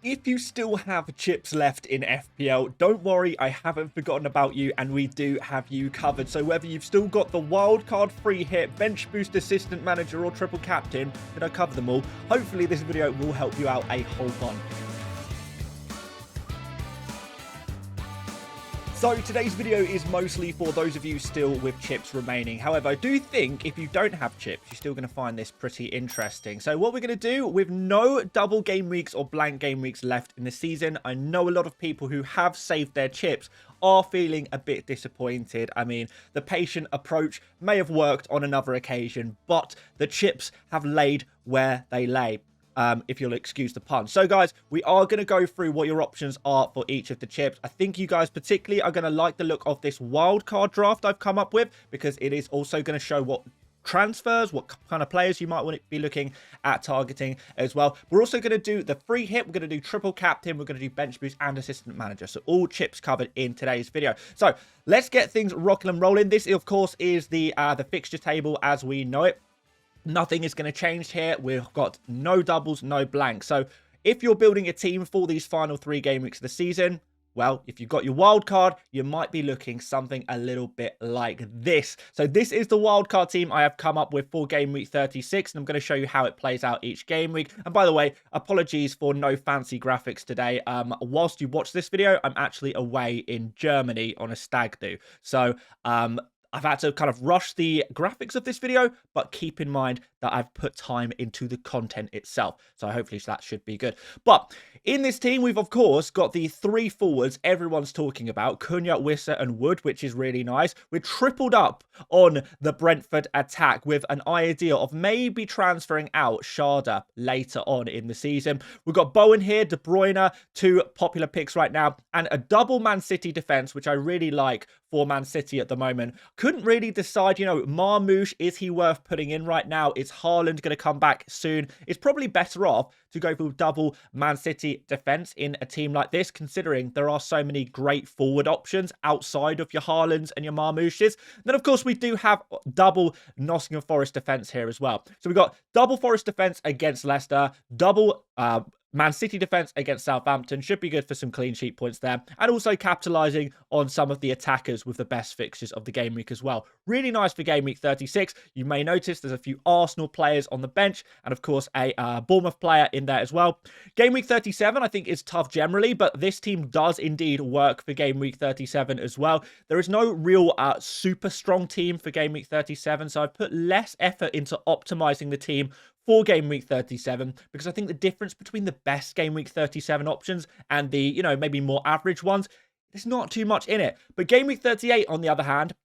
If you still have chips left in FPL, don't worry, I haven't forgotten about you and we do have you covered. So whether you've still got the wildcard free hit, bench boost assistant manager or triple captain, did I cover them all? Hopefully this video will help you out a whole bunch. So today's video is mostly for those of you still with chips remaining. However, I do think if you don't have chips, you're still going to find this pretty interesting. So what we're going to do with no double game weeks or blank game weeks left in the season, I know a lot of people who have saved their chips are feeling a bit disappointed. I mean, the patient approach may have worked on another occasion, but the chips have laid where they lay. If you'll excuse the pun. So guys, we are going to go through what your options are for each of the chips. I think you guys particularly are going to like the look of this wildcard draft I've come up with, because it is also going to show what transfers, what kind of players you might want to be looking at targeting as well. We're also going to do the free hit, we're going to do triple captain, we're going to do bench boost and assistant manager. So all chips covered in today's video. So let's get things rocking and rolling. This of course is the fixture table as we know it. Nothing is going to change here. We've got no doubles, no blanks. So if you're building a team for these final 3 game weeks of the season, well, if you've got your wild card, you might be looking something a little bit like this. So this is the wild card team I have come up with for game week 36, and I'm going to show you how it plays out each game week. And by the way, apologies for no fancy graphics today. Whilst you watch this video, I'm actually away in Germany on a stag do. So I've had to kind of rush the graphics of this video, but keep in mind that I've put time into the content itself. So hopefully that should be good. But in this team, we've of course got the 3 forwards everyone's talking about, Cunha, Wissa and Wood, which is really nice. We're tripled up on the Brentford attack with an idea of maybe transferring out Sharda later on in the season. We've got Bowen here, De Bruyne, 2 popular picks right now, and a double Man City defense, which I really like for Man City at the moment. Couldn't really decide, you know, Marmoush, is he worth putting in right now? Is Haaland going to come back soon? It's probably better off to go for double Man City defense in a team like this, considering there are so many great forward options outside of your Haalands and your Marmoushes. Then, of course, we do have double Nottingham Forest defense here as well. So we've got double Forest defense against Leicester, double Man City defense against Southampton. Should be good for some clean sheet points there. And also capitalizing on some of the attackers with the best fixtures of the game week as well. Really nice for game week 36. You may notice there's a few Arsenal players on the bench. And of course, a Bournemouth player in there as well. Game week 37, I think, is tough generally. But this team does indeed work for game week 37 as well. There is no real super strong team for game week 37. So I've put less effort into optimizing the team for game week 37, because I think the difference between the best game week 37 options and the, you know, maybe more average ones, there's not too much in it. But game week 38, on the other hand,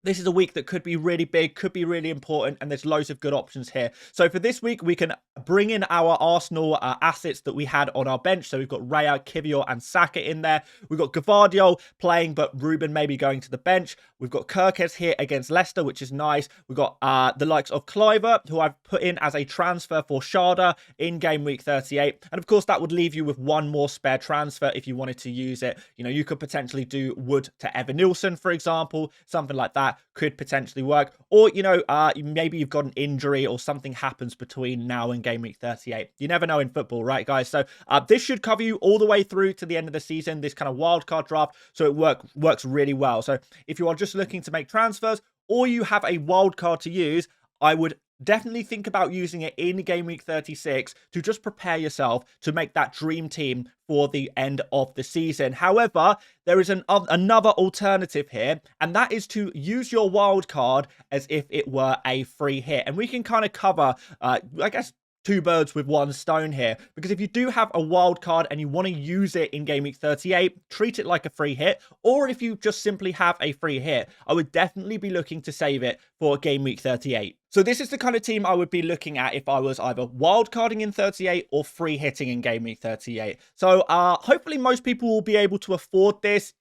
this is a week that could be really big, could be really important, and there's loads of good options here. So for this week, we can bring in our Arsenal assets that we had on our bench. So we've got Raya, Kivior, and Saka in there. We've got Gvardiol playing, but Ruben maybe going to the bench. We've got Kirkes here against Leicester, which is nice. We've got the likes of Cliver, who I've put in as a transfer for Sharda in game week 38. And of course, that would leave you with one more spare transfer if you wanted to use it. You know, you could potentially do Wood to Evan Nilsson, for example, something like that. Could potentially work. Or, you know, maybe you've got an injury or something happens between now and game week 38. You never know in football, right, guys? So this should cover you all the way through to the end of the season, this kind of wildcard draft. So it works really well. So if you are just looking to make transfers or you have a wildcard to use, I would definitely think about using it in game week 36 to just prepare yourself to make that dream team for the end of the season. However, there is another alternative here, and that is to use your wild card as if it were a free hit. And we can kind of cover, I guess, 2 birds with 1 stone here, because if you do have a wild card and you want to use it in game week 38, treat it like a free hit. Or if you just simply have a free hit, I would definitely be looking to save it for game week 38. So this is the kind of team I would be looking at if I was either wildcarding in 38 or free hitting in game week 38. So hopefully most people will be able to afford this.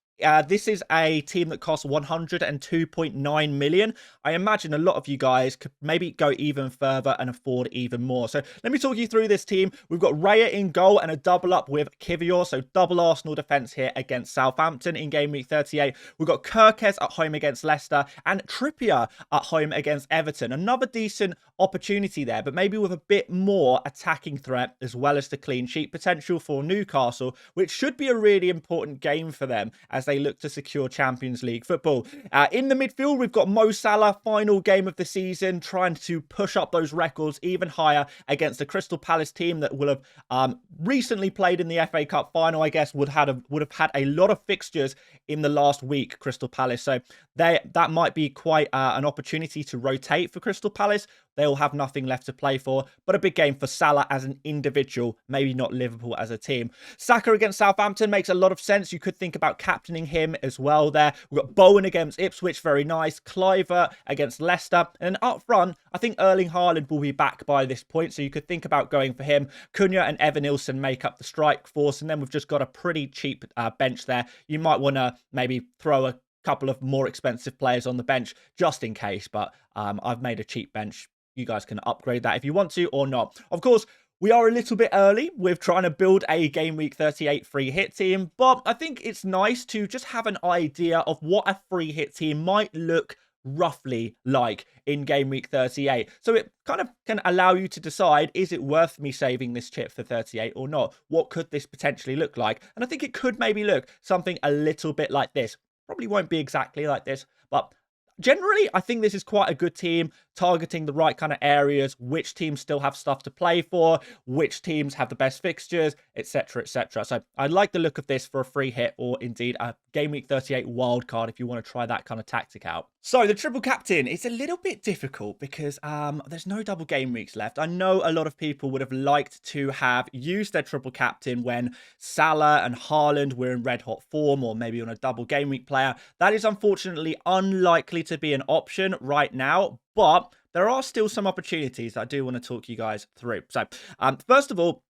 This is a team that costs 102.9 million. I imagine a lot of you guys could maybe go even further and afford even more. So let me talk you through this team. We've got Raya in goal and a double up with Kivior. So double Arsenal defense here against Southampton in game week 38. We've got Kirkes at home against Leicester and Trippier at home against Everton. Another decent opportunity there, but maybe with a bit more attacking threat as well as the clean sheet potential for Newcastle, which should be a really important game for them as they look to secure Champions League football. In the midfield, we've got Mo Salah, final game of the season, trying to push up those records even higher against the Crystal Palace team that will have recently played in the FA Cup final. I guess would have had a lot of fixtures in the last week, Crystal Palace. So that might be quite an opportunity to rotate for Crystal Palace. They'll have nothing left to play for, but a big game for Salah as an individual, maybe not Liverpool as a team. Saka against Southampton makes a lot of sense. You could think about captaining him as well there. We've got Bowen against Ipswich, very nice. Cliver against Leicester. And up front, I think Erling Haaland will be back by this point, so you could think about going for him. Cunha and Evan Nilsson make up the strike force, and then we've just got a pretty cheap bench there. You might want to maybe throw a couple of more expensive players on the bench just in case, but I've made a cheap bench. You guys can upgrade that if you want to or not. Of course, we are a little bit early with trying to build a Game Week 38 free hit team, but I think it's nice to just have an idea of what a free hit team might look roughly like in Game Week 38. So it kind of can allow you to decide, is it worth me saving this chip for 38 or not? What could this potentially look like? And I think it could maybe look something a little bit like this. Probably won't be exactly like this, but generally, I think this is quite a good team, targeting the right kind of areas, which teams still have stuff to play for, which teams have the best fixtures, etc., etc. So I like the look of this for a free hit or indeed a Game Week 38 wildcard if you want to try that kind of tactic out. So the triple captain, it's a little bit difficult because there's no double game weeks left. I know a lot of people would have liked to have used their triple captain when Salah and Haaland were in red hot form or maybe on a double game week player. That is unfortunately unlikely to be an option right now, but there are still some opportunities I do want to talk you guys through. So first of all,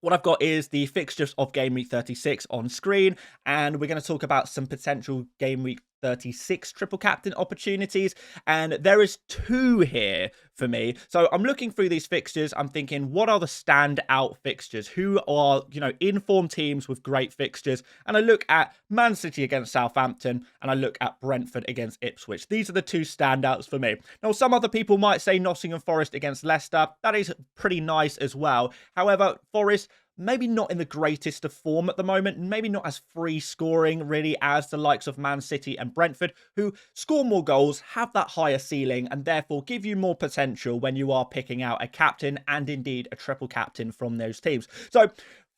what I've got is the fixtures of Game Week 36 on screen, and we're going to talk about some potential Game Week 36 triple captain opportunities, and there is 2 here for me. So I'm looking through these fixtures, I'm thinking, what are the standout fixtures? Who are, in-form teams with great fixtures? And I look at Man City against Southampton, and I look at Brentford against Ipswich. These are the 2 standouts for me. Now, some other people might say Nottingham Forest against Leicester. That is pretty nice as well. However, Forest, maybe not in the greatest of form at the moment, maybe not as free scoring really as the likes of Man City and Brentford, who score more goals, have that higher ceiling, and therefore give you more potential when you are picking out a captain and indeed a triple captain from those teams. So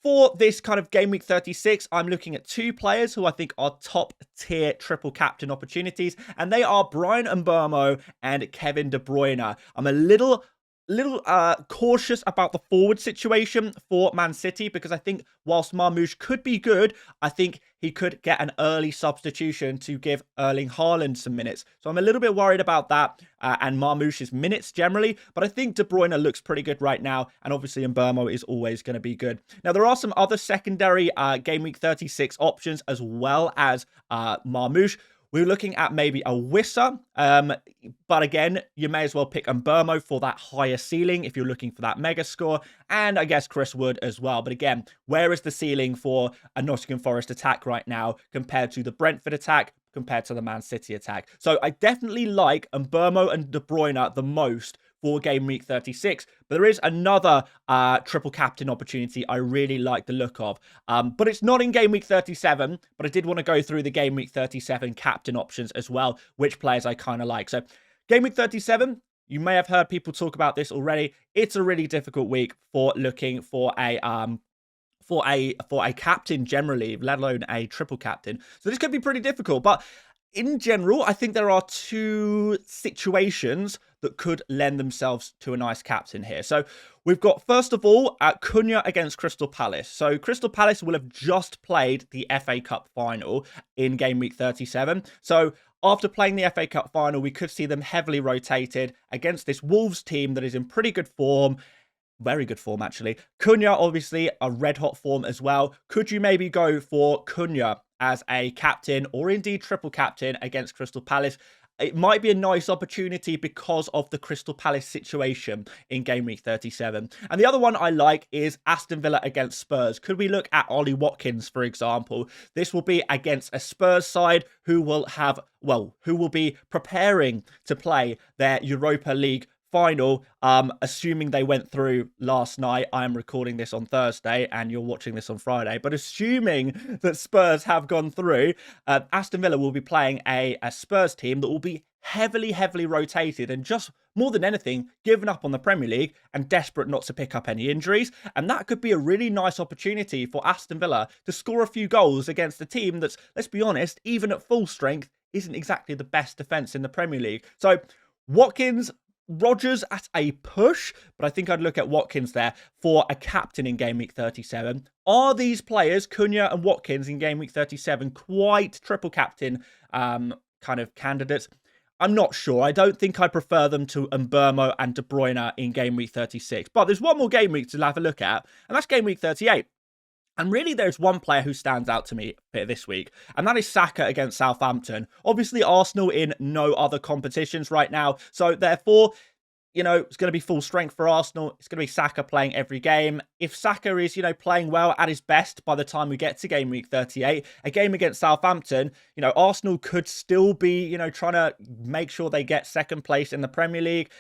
for this kind of Game Week 36, I'm looking at 2 players who I think are top tier triple captain opportunities, and they are Brian Mbeumo and Kevin De Bruyne. I'm a little cautious about the forward situation for Man City because I think whilst Marmoush could be good, I think he could get an early substitution to give Erling Haaland some minutes. So I'm a little bit worried about that and Marmoush's minutes generally, but I think De Bruyne looks pretty good right now, and obviously Mbeumo is always going to be good. Now, there are some other secondary Game Week 36 options as well as Marmoush. We're looking at maybe a Wissa, but again, you may as well pick Mbeumo for that higher ceiling if you're looking for that mega score, and I guess Chris Wood as well. But again, where is the ceiling for a Nottingham Forest attack right now compared to the Brentford attack, compared to the Man City attack? So I definitely like Mbeumo and De Bruyne the most for Game Week 36. But there is another triple captain opportunity I really like the look of. But it's not in Game Week 37, but I did want to go through the Game Week 37 captain options as well, which players I kind of like. So Game Week 37, you may have heard people talk about this already. It's a really difficult week for looking for a captain generally, let alone a triple captain. So this could be pretty difficult, but in general, I think there are 2 situations that could lend themselves to a nice captain here. So we've got, first of all, Cunha against Crystal Palace. So Crystal Palace will have just played the FA Cup final in Game Week 37. So after playing the FA Cup final, we could see them heavily rotated against this Wolves team that is in pretty good form. Very good form, actually. Cunha, obviously, a red-hot form as well. Could you maybe go for Cunha as a captain or indeed triple captain against Crystal Palace, it might be a nice opportunity because of the Crystal Palace situation in Game Week 37. And the other one I like is Aston Villa against Spurs. Could we look at Ollie Watkins, for example? This will be against a Spurs side who will have, well, who will be preparing to play their Europa League final, assuming they went through last night. I am recording this on Thursday and you're watching this on Friday, but assuming that Spurs have gone through, Aston Villa will be playing a Spurs team that will be heavily rotated and just more than anything given up on the Premier League and desperate not to pick up any injuries. And that could be a really nice opportunity for Aston Villa to score a few goals against a team that's, let's be honest, even at full strength isn't exactly the best defence in the Premier League. So Watkins, Rodgers at a push, but I think I'd look at Watkins there for a captain in Game Week 37. Are these players, Cunha and Watkins, in Game Week 37 quite triple captain kind of candidates? I'm not sure. I don't think I prefer them to Mbeumo and De Bruyne in Game Week 36. But there's one more game week to have a look at, and that's Game Week 38. And really, there's one player who stands out to me this week, and that is Saka against Southampton. Obviously, Arsenal in no other competitions right now, so therefore, you know, it's going to be full strength for Arsenal. It's going to be Saka playing every game. If Saka is, you know, playing well at his best by the time we get to Game Week 38, a game against Southampton, you know, Arsenal could still be, you know, trying to make sure they get second place in the Premier League.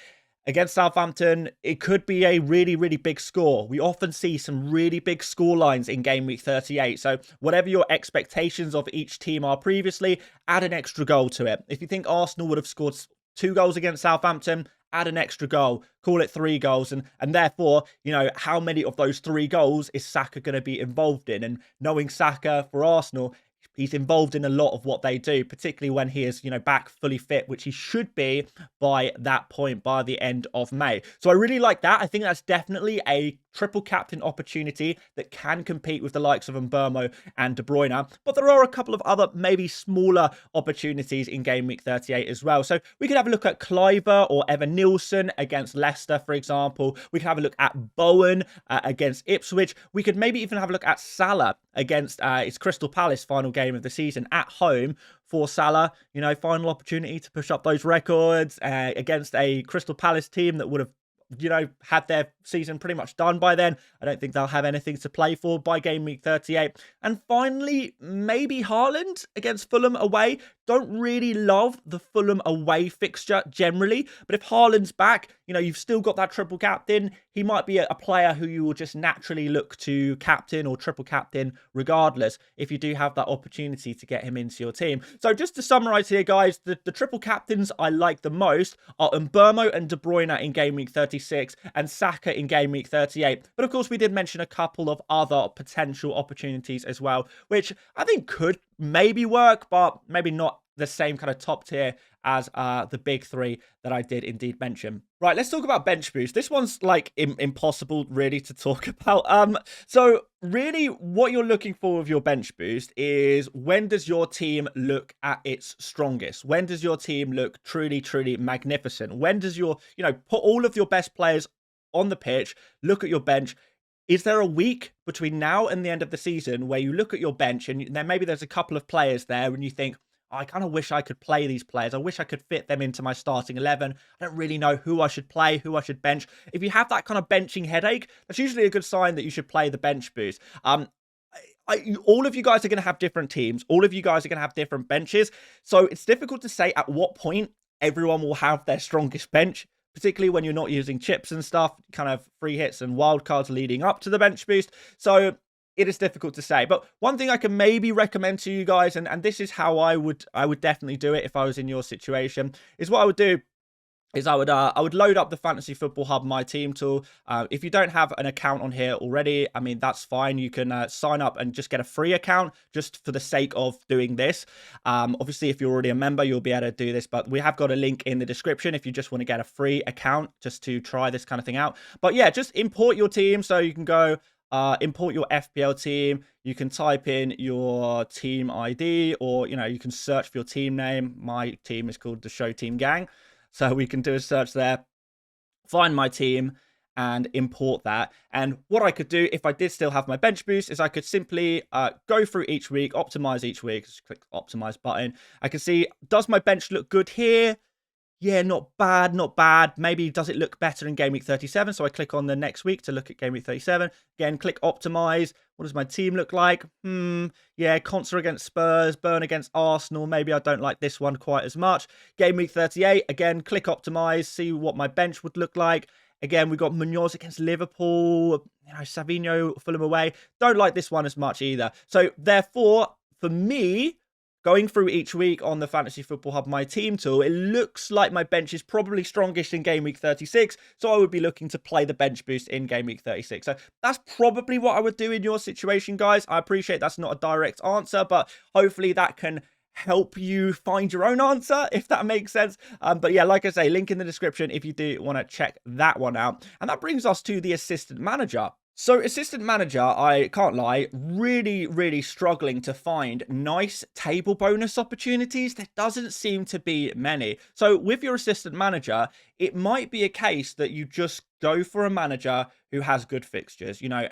Against Southampton, it could be a really big score. We often see some really big score lines in Game Week 38. So whatever your expectations of each team are previously, add an extra goal to it. If you think Arsenal would have scored 2 goals against Southampton, add an extra goal, call it 3 goals. And therefore, you know, how many of those 3 goals is Saka going to be involved in? And knowing Saka for Arsenal, he's involved in a lot of what they do, particularly when he is, you know, back fully fit, which he should be by that point, by the end of May. So I really like that. I think that's definitely a triple captain opportunity that can compete with the likes of Mbeumo and De Bruyne. But there are a couple of other maybe smaller opportunities in Game Week 38 as well. So we could have a look at Cliver or Evan Nielsen against Leicester, for example. We could have a look at Bowen against Ipswich. We could maybe even have a look at Salah against its Crystal Palace final game of the season at home for Salah. You know, final opportunity to push up those records against a Crystal Palace team that would have, you know, had their season pretty much done by then. I don't think they'll have anything to play for by Game Week 38. And finally, maybe Haaland against Fulham away. Don't really love the Fulham away fixture generally, but if Haaland's back, you know, you've still got that triple captain. He might be a player who you will just naturally look to captain or triple captain regardless if you do have that opportunity to get him into your team. So just to summarize here, guys, the triple captains I like the most are Mbeumo and De Bruyne in Game Week 36 and Saka in Game Week 38. But of course, we did mention a couple of other potential opportunities as well, which I think could maybe work, but maybe not the same kind of top tier as the big 3 that I did indeed mention. Right, let's talk about bench boost. This one's like impossible really to talk about. So really what you're looking for with your bench boost is, when does your team look at its strongest? When does your team look truly magnificent? When does your, you know, put all of your best players on the pitch, look at your bench. Is there a week between now and the end of the season where you look at your bench and then maybe there's a couple of players there and you think, I kind of wish I could play these players. I wish I could fit them into my starting 11. I don't really know who I should play, who I should bench. If you have that kind of benching headache, that's usually a good sign that you should play the bench boost. All of you guys are going to have different teams. All of you guys are going to have different benches. So it's difficult to say at what point everyone will have their strongest bench, particularly when you're not using chips and stuff, kind of free hits and wildcards leading up to the bench boost. So it is difficult to say. But one thing I can maybe recommend to you guys, and this is how I would definitely do it if I was in your situation, is what I would do is I would load up the Fantasy Football Hub My Team tool. If you don't have an account on here already, I mean, that's fine. You can sign up and just get a free account just for the sake of doing this. Obviously, if you're already a member, you'll be able to do this, but we have got a link in the description if you just want to get a free account just to try this kind of thing out. But yeah, just import your team. So you can go import your FPL team. You can type in your team ID, or, you know, you can search for your team name. My team is called the Show Team Gang. So we can do a search there, find my team, and import that. And what I could do if I did still have my bench boost is I could simply go through each week, optimize each week, just click the optimize button. I can see, does my bench look good here? Yeah, not bad, not bad. Maybe does it look better in Game Week 37? So I click on the next week to look at Game Week 37. Again, click optimize. What does my team look like? Yeah, Conser against Spurs, Burn against Arsenal. Maybe I don't like this one quite as much. Game Week 38, again, click optimize, see what my bench would look like. Again, we've got Munoz against Liverpool, Savinho, Fulham away. Don't like this one as much either. So therefore, for me, going through each week on the Fantasy Football Hub My Team tool, it looks like my bench is probably strongest in Game Week 36, so I would be looking to play the bench boost in Game Week 36. So that's probably what I would do in your situation, guys. I appreciate that's not a direct answer, but hopefully that can help you find your own answer, if that makes sense. But yeah, like I say, link in the description if you do want to check that one out. And that brings us to the assistant manager. So assistant manager, I can't lie, really struggling to find nice table bonus opportunities. There doesn't seem to be many. So with your assistant manager, it might be a case that you just go for a manager who has good fixtures. You know,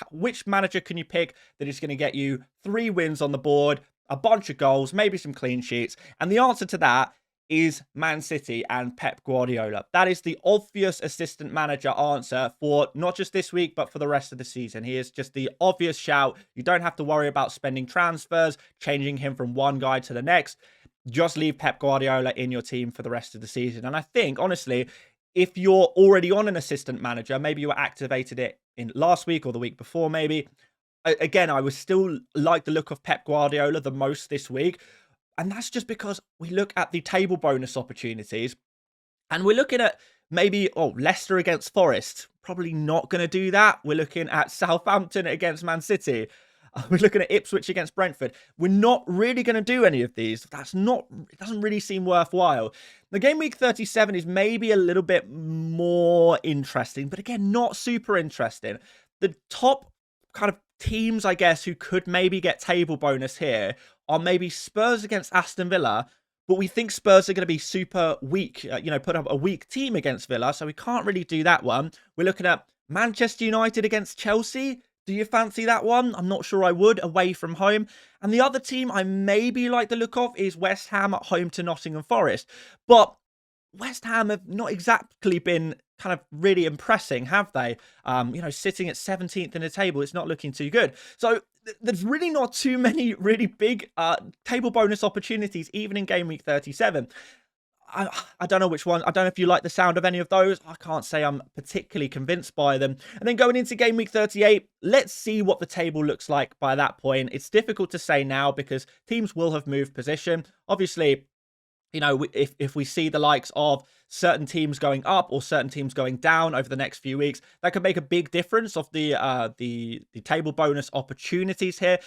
which manager can you pick that is going to get you 3 wins on the board, a bunch of goals, maybe some clean sheets? And the answer to that is Man City and Pep Guardiola. That is the obvious assistant manager answer for not just this week, but for the rest of the season. He is just the obvious shout. You don't have to worry about spending transfers, changing him from one guy to the next. Just leave Pep Guardiola in your team for the rest of the season. And I think, honestly, if you're already on an assistant manager, maybe you activated it in last week or the week before, maybe. Again, I would still like the look of Pep Guardiola the most this week. And that's just because we look at the table bonus opportunities and we're looking at maybe, Leicester against Forest. Probably not going to do that. We're looking at Southampton against Man City. We're looking at Ipswich against Brentford. We're not really going to do any of these. It doesn't really seem worthwhile. The Game Week 37 is maybe a little bit more interesting, but again, not super interesting. The top kind of teams, I guess, who could maybe get table bonus here are maybe Spurs against Aston Villa, but we think Spurs are going to be super weak, put up a weak team against Villa, so we can't really do that one. We're looking at Manchester United against Chelsea. Do you fancy that one? I'm not sure I would, away from home. And the other team I maybe like the look of is West Ham at home to Nottingham Forest. But West Ham have not exactly been kind of really impressing, have they? Sitting at 17th in the table, it's not looking too good. So there's really not too many really big table bonus opportunities, even in Game Week 37. I don't know which one. I don't know if you like the sound of any of those. I can't say I'm particularly convinced by them. And then going into Game Week 38, let's see what the table looks like by that point. It's difficult to say now because teams will have moved position. Obviously, if we see the likes of certain teams going up or certain teams going down over the next few weeks, that could make a big difference of the table bonus opportunities here.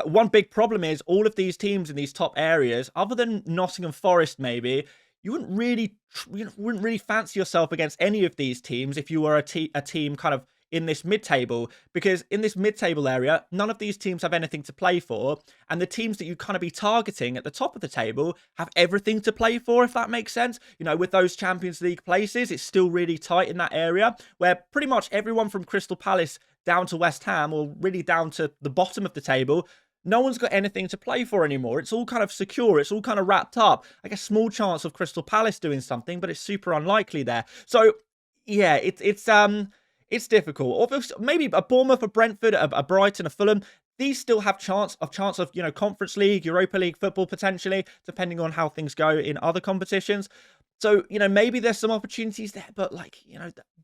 One big problem is all of these teams in these top areas, other than Nottingham Forest maybe, you wouldn't really fancy yourself against any of these teams if you were a team kind of in this mid-table, because in this mid-table area, none of these teams have anything to play for, and the teams that you kind of be targeting at the top of the table have everything to play for, if that makes sense. With those Champions League places, it's still really tight in that area, where pretty much everyone from Crystal Palace down to West Ham, or really down to the bottom of the table, no one's got anything to play for anymore. It's all kind of secure. It's all kind of wrapped up. Like a small chance of Crystal Palace doing something, but it's super unlikely there. So, yeah, it's difficult. Or maybe a Bournemouth, a Brentford, a Brighton, a Fulham. These still have chance of Conference League, Europa League football potentially, depending on how things go in other competitions. So, maybe there's some opportunities there, but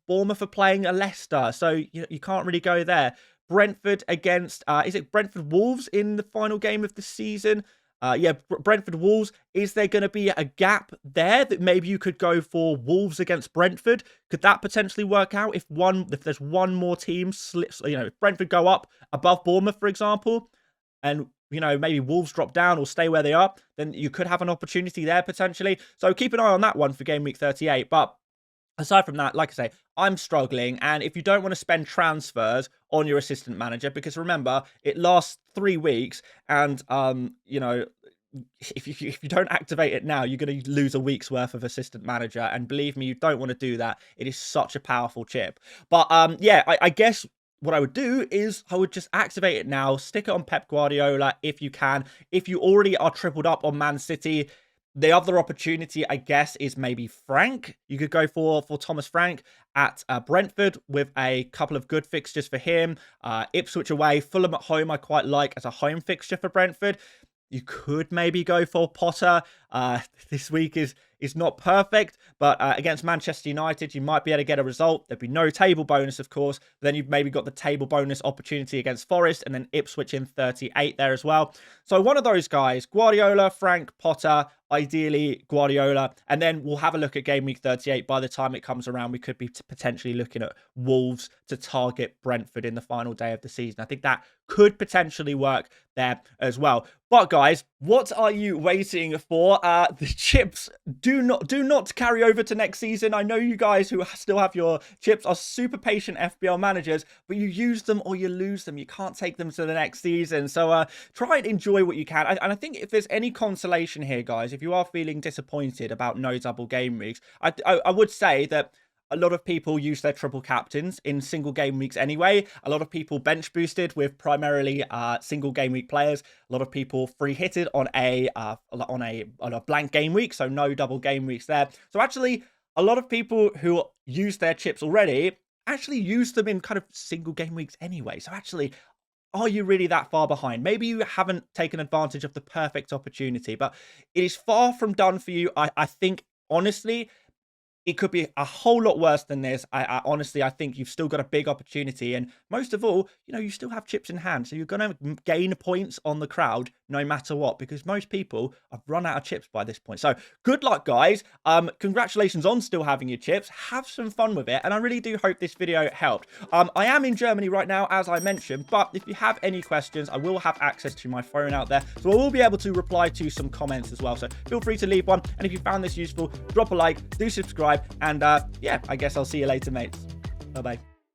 Bournemouth are playing a Leicester, so you can't really go there. Brentford against, is it Brentford Wolves in the final game of the season? Brentford Wolves. Is there going to be a gap there that maybe you could go for Wolves against Brentford? Could that potentially work out if there's one more team slips, if Brentford go up above Bournemouth, for example, and maybe Wolves drop down or stay where they are, then you could have an opportunity there potentially. So keep an eye on that one for Game Week 38. But aside from that, like I say, I'm struggling. And if you don't want to spend transfers on your assistant manager, because remember, it lasts 3 weeks and, if you don't activate it now, you're going to lose a week's worth of assistant manager. And believe me, you don't want to do that. It is such a powerful chip. But yeah, I guess what I would do is I would just activate it now, stick it on Pep Guardiola if you can. If you already are tripled up on Man City, the other opportunity, I guess, is maybe Frank. You could go for Thomas Frank at Brentford with a couple of good fixtures for him. Ipswich away, Fulham at home I quite like as a home fixture for Brentford. You could maybe go for Potter. This week is not perfect, but against Manchester United, you might be able to get a result. There'd be no table bonus, of course. But then you've maybe got the table bonus opportunity against Forest, and then Ipswich in 38 there as well. So one of those guys, Guardiola, Frank, Potter, ideally Guardiola, and then we'll have a look at game week 38. By the time it comes around, we could be potentially looking at Wolves to target Brentford in the final day of the season. I think that could potentially work there as well. But guys, what are you waiting for? The chips do not carry over to next season. I know you guys who still have your chips are super patient FPL managers, but you use them or you lose them. You can't take them to the next season. So try and enjoy what you can. And I think if there's any consolation here, guys, if you are feeling disappointed about no double game weeks, I would say that a lot of people use their triple captains in single game weeks anyway. A lot of people bench boosted with primarily single game week players. A lot of people free hitted on a blank game week, so no double game weeks there. So actually, a lot of people who use their chips already actually use them in kind of single game weeks anyway. So actually, are you really that far behind? Maybe you haven't taken advantage of the perfect opportunity, but it is far from done for you. I think, honestly, it could be a whole lot worse than this. Honestly, I think you've still got a big opportunity. And most of all, you still have chips in hand. So you're going to gain points on the crowd no matter what, because most people have run out of chips by this point. So good luck, guys. Congratulations on still having your chips. Have some fun with it. And I really do hope this video helped. I am in Germany right now, as I mentioned, but if you have any questions, I will have access to my phone out there. So I will be able to reply to some comments as well. So feel free to leave one. And if you found this useful, drop a like, do subscribe. And yeah, I guess I'll see you later, mates. Bye-bye.